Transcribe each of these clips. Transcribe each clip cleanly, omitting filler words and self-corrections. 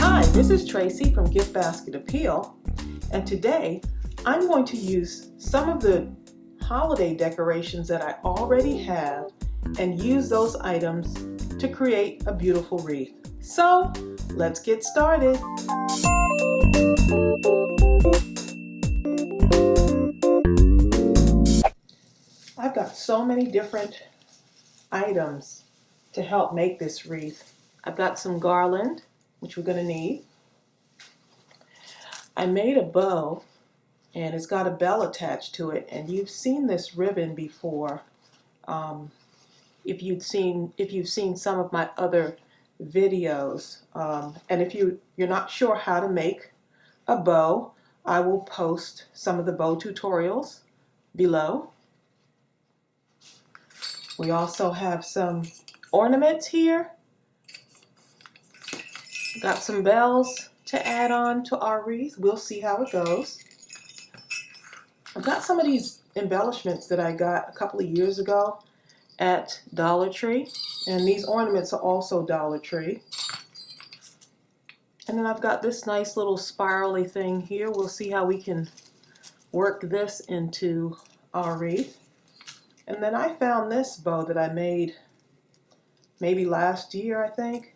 Hi, this is Tracy from Gift Basket Appeal, and today I'm going to use some of the holiday decorations that I already have and use those items to create a beautiful wreath. So let's get started. I've got so many different items to help make this wreath. I've got some garland, which we're going to need. I made a bow, and it's got a bell attached to it, and you've seen this ribbon before. If you've seen some of my other videos, and if you're not sure how to make a bow, I will post some of the bow tutorials below. We also have some ornaments here. Got some bells to add on to our wreath. We'll see how it goes. I've got some of these embellishments that I got a couple of years ago at Dollar Tree, and these ornaments are also Dollar Tree. And then I've got this nice little spirally thing here. We'll see how we can work this into our wreath. And then I found this bow that I made maybe last year, I think.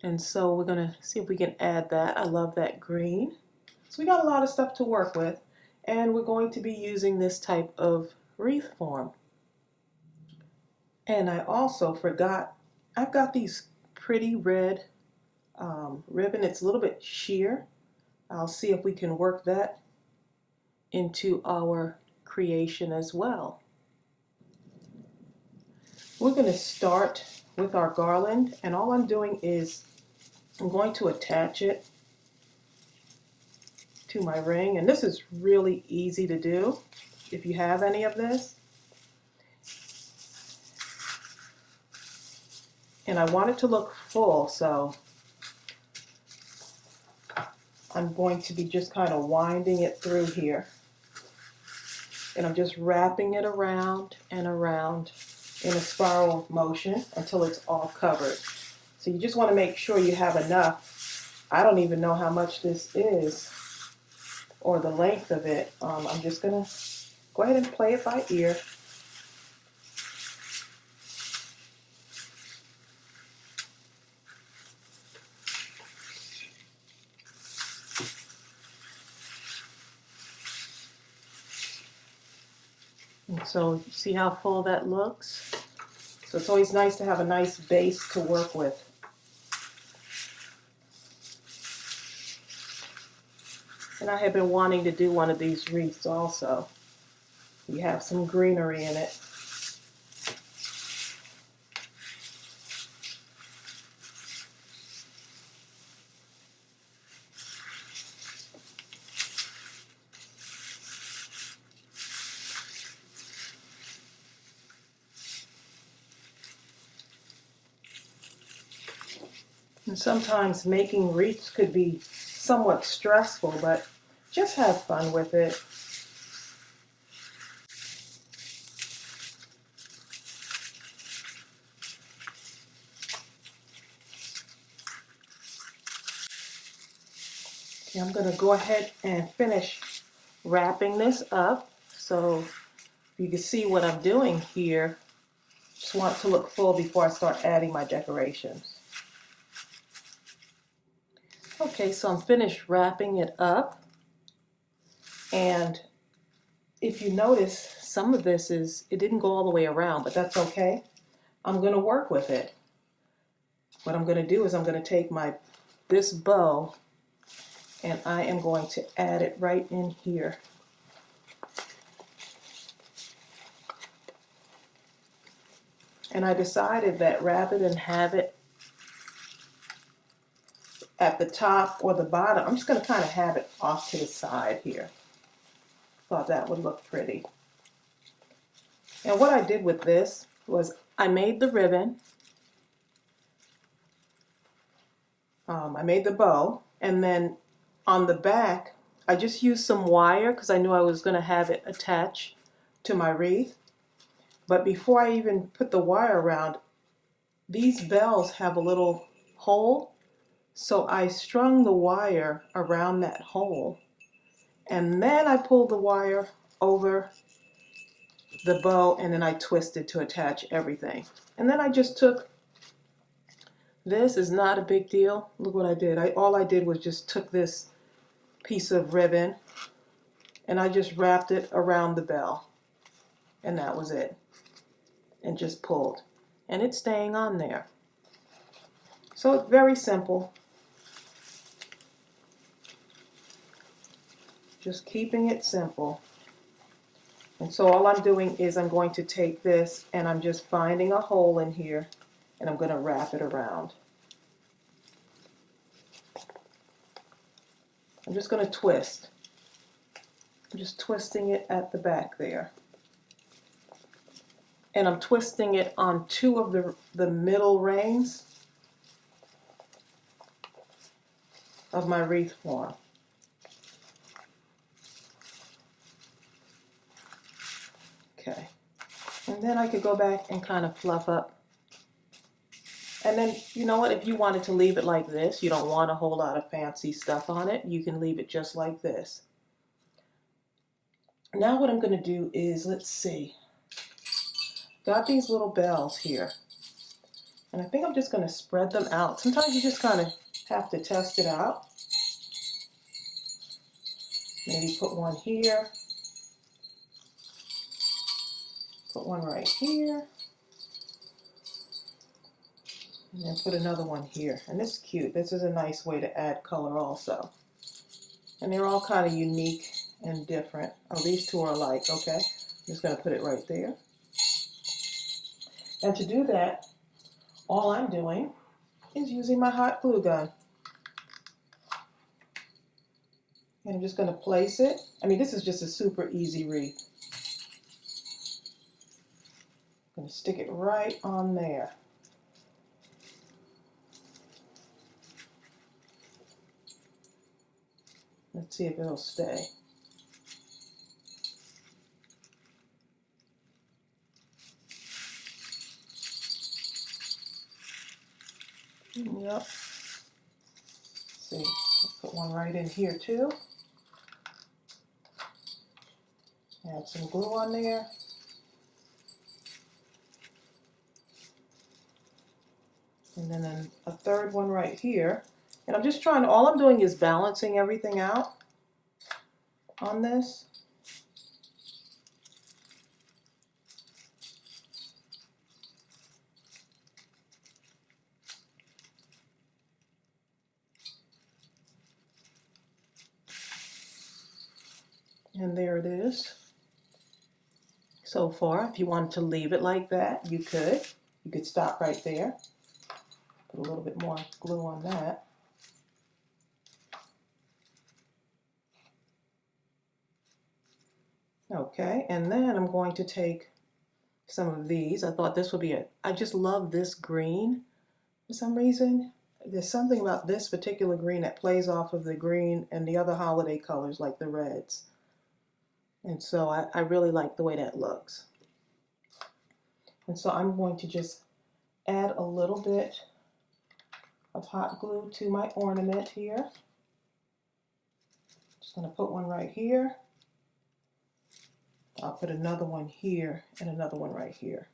And so we're gonna see if we can add that. I love that green. So we got a lot of stuff to work with, and we're going to be using this type of wreath form. And I also forgot, I've got these pretty red ribbon. It's a little bit sheer. I'll see if we can work that into our creation as well. We're going to start with our garland, and all I'm doing is I'm going to attach it to my ring, and this is really easy to do if you have any of this. And I want it to look full, so I'm going to be just kind of winding it through here. And I'm just wrapping it around and around in a spiral motion until it's all covered. So you just want to make sure you have enough. I don't even know how much this is or the length of it. I'm just going to go ahead and play it by ear. And so see how full that looks? So it's always nice to have a nice base to work with. And I have been wanting to do one of these wreaths also. You have some greenery in it. And sometimes making wreaths could be somewhat stressful, but just have fun with it. Okay, I'm going to go ahead and finish wrapping this up so you can see what I'm doing here. Just want it to look full before I start adding my decorations. Okay, so I'm finished wrapping it up, and if you notice, some of this it didn't go all the way around, but that's okay. I'm going to work with it. What I'm going to do is I'm going to take this bow, and I am going to add it right in here. And I decided that rather than have it at the top or the bottom, I'm just going to kind of have it off to the side here. Thought that would look pretty. And what I did with this was I made the ribbon, I made the bow, and then on the back I just used some wire because I knew I was going to have it attached to my wreath. But before I even put the wire around, these bells have a little hole So I strung the wire around that hole, and then I pulled the wire over the bow, and then I twisted to attach everything. And then I just took, this is not a big deal. Look what I did. All I did was just took this piece of ribbon and I just wrapped it around the bell, and that was it, and just pulled, and it's staying on there. So it's very simple, just keeping it simple. And so all I'm doing is I'm going to take this and I'm just finding a hole in here and I'm going to wrap it around. I'm just going to twist. I'm just twisting it at the back there. And I'm twisting it on two of the middle rings of my wreath form. Okay. And then I could go back and kind of fluff up. And then, you know what, if you wanted to leave it like this, you don't want a whole lot of fancy stuff on it, you can leave it just like this. Now what I'm going to do is, let's see, got these little bells here. And I think I'm just going to spread them out. Sometimes you just kind of have to test it out. Maybe put one here. Put one right here. And then put another one here. And this is cute. This is a nice way to add color also. And they're all kind of unique and different. Oh, these two are alike. Okay. I'm just going to put it right there. And to do that, all I'm doing is using my hot glue gun. And I'm just going to place it. I mean, this is just a super easy wreath. I'm going to stick it right on there. Let's see if it'll stay. Yep. See, let's put one right in here too. Add some glue on there. And then a third one right here. And I'm just trying, all I'm doing is balancing everything out on this. And there it is. So far, if you wanted to leave it like that, you could. You could stop right there. Put a little bit more glue on that. Okay, and then I'm going to take some of these. I thought this would be I just love this green for some reason. There's something about this particular green that plays off of the green and the other holiday colors like the reds. And so I really like the way that looks. And so I'm going to just add a little bit of hot glue to my ornament here. Just going to put one right here. I'll put another one here and another one right here.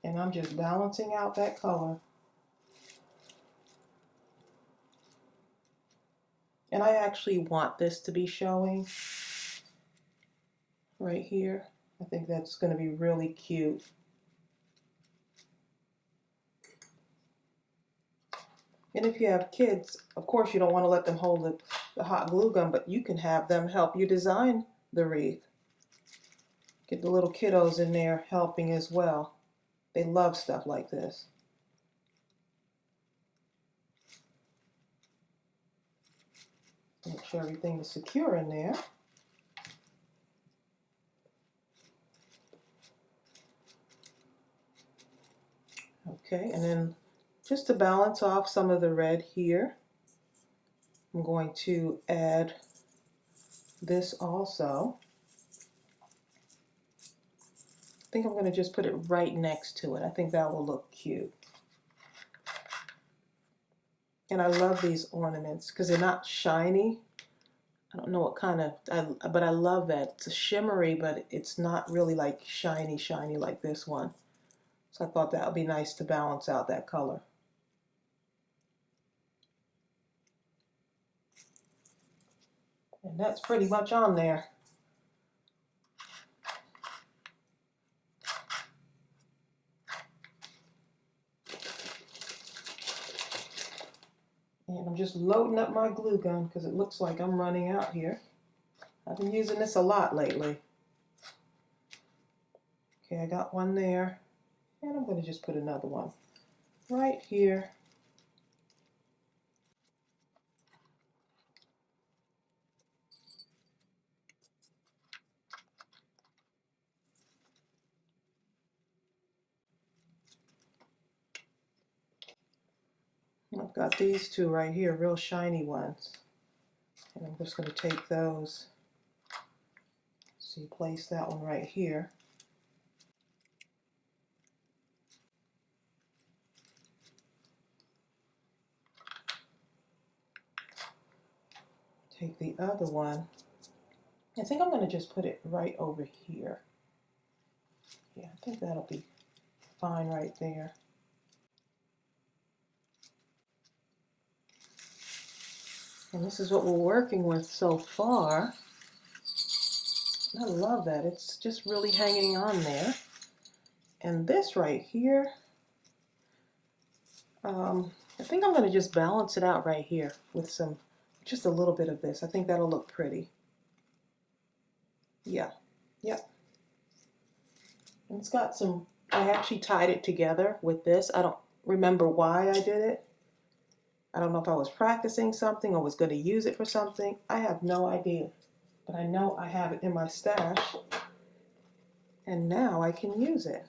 And I'm just balancing out that color. And I actually want this to be showing right here. I think that's going to be really cute. And if you have kids, of course you don't want to let them hold the hot glue gun, but you can have them help you design the wreath. Get the little kiddos in there helping as well. They love stuff like this. Make sure everything is secure in there. Okay, and then just to balance off some of the red here, I'm going to add this also. think I'm going to just put it right next to it. I think that will look cute. And I love these ornaments because they're not shiny. I don't know what kind of, but I love that. It's a shimmery, but it's not really like shiny like this one. So I thought that would be nice to balance out that color. And that's pretty much on there. And I'm just loading up my glue gun because it looks like I'm running out here. I've been using this a lot lately. Okay, I got one there. And I'm going to just put another one right here. I've got these two right here, real shiny ones. And I'm just going to take those. So you place that one right here. Take the other one. I think I'm going to just put it right over here. Yeah, I think that'll be fine right there. And this is what we're working with so far. I love that. It's just really hanging on there. And this right here, I think I'm going to just balance it out right here with just a little bit of this. I think that'll look pretty. Yeah, yep. And it's got some, I actually tied it together with this. I don't remember why I did it. I don't know if I was practicing something or was going to use it for something. I have no idea. But I know I have it in my stash. And now I can use it.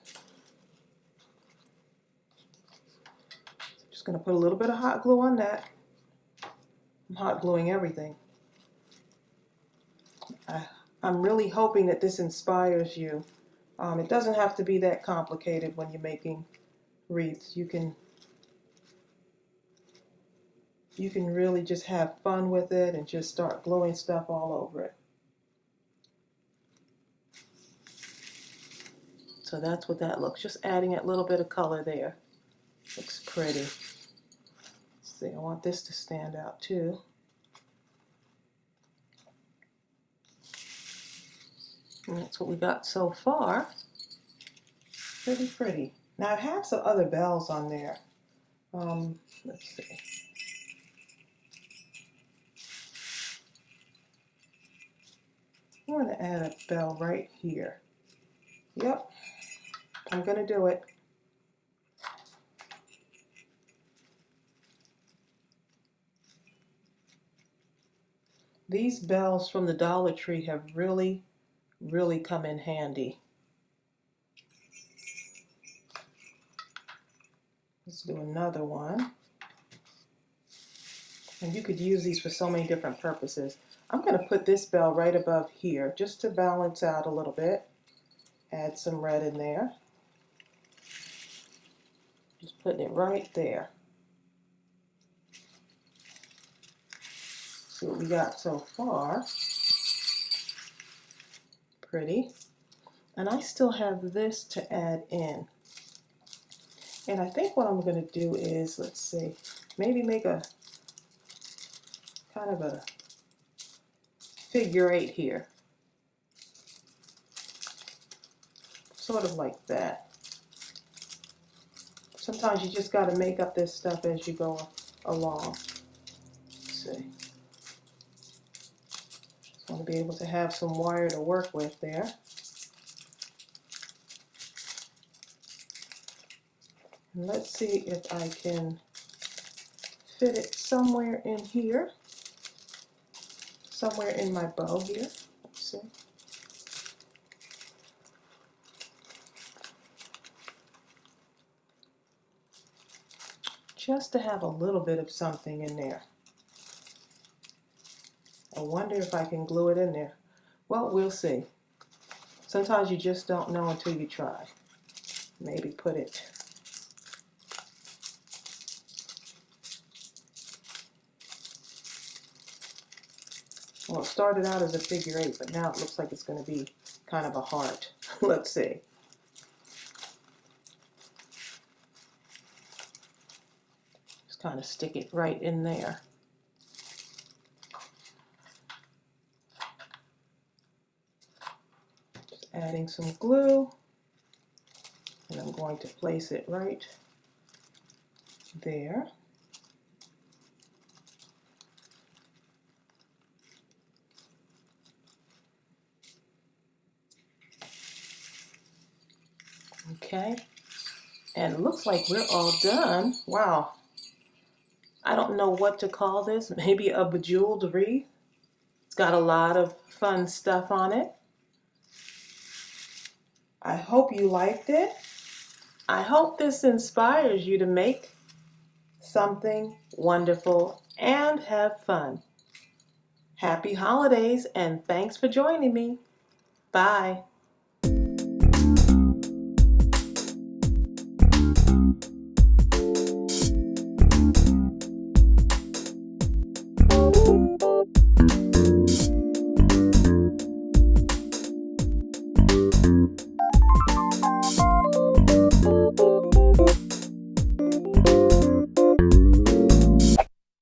Just going to put a little bit of hot glue on that. I'm hot gluing everything. I'm really hoping that this inspires you. It doesn't have to be that complicated when you're making wreaths. You can really just have fun with it and just start gluing stuff all over it. So that's what that looks. Just adding a little bit of color there. Looks pretty. Let's see, I want this to stand out too. And that's what we got so far. Pretty pretty. Now I have some other bells on there. Let's see. I'm going to add a bell right here. Yep, I'm going to do it. These bells from the Dollar Tree have really come in handy. Let's do another one. And you could use these for so many different purposes. I'm going to put this bell right above here just to balance out a little bit. Add some red in there. Just putting it right there. See what we got so far. Pretty. And I still have this to add in. And I think what I'm going to do is, let's see, maybe make a kind of a figure 8 here. Sort of like that. Sometimes you just got to make up this stuff as you go along. Let's see. Just want to be able to have some wire to work with there. And let's see if I can fit it somewhere in here. Somewhere in my bow here. Let's see. Just to have a little bit of something in there. I wonder if I can glue it in there. Well, we'll see. Sometimes you just don't know until you try. Maybe put it. Well, it started out as a figure 8, but now it looks like it's going to be kind of a heart. Let's see. Just kind of stick it right in there. Just adding some glue, and I'm going to place it right there. Okay, and it looks like we're all done. Wow, I don't know what to call this. Maybe a bejeweled wreath. It's got a lot of fun stuff on it. I hope you liked it. I hope this inspires you to make something wonderful and have fun. Happy holidays, and thanks for joining me. Bye.